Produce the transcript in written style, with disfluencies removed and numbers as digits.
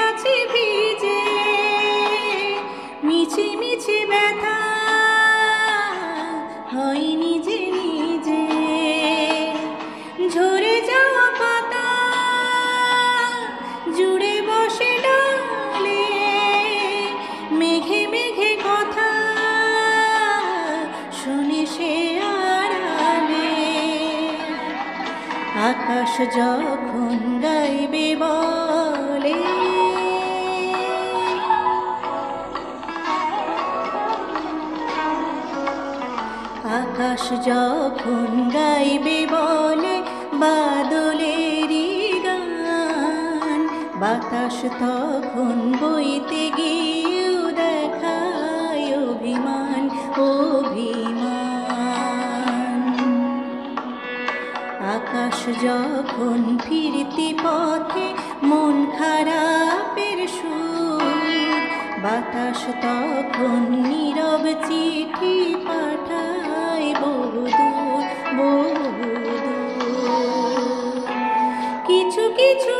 আছি ভিজে, মিছি মিছি ব্যথা হয় নিজে নিজে। ঝরে যাওয়া পাতা জুড়ে বসে ডালে, মেঘে মেঘে কথা শুনি সে আড়ালে। আকাশ যখন গাইবে বলে, আকাশ যখন গাইবে বলে বাদলেরই গান, বাতাস তখন বইতে গিয়েও দেখায় অভিমান অভিমান। আকাশ যখন ফিরতি পথে মন খারাপের সুর, বাতাস তখন নীরব চিঠি পাঠায় বহুদূর বহুদূর। কিছু কিছু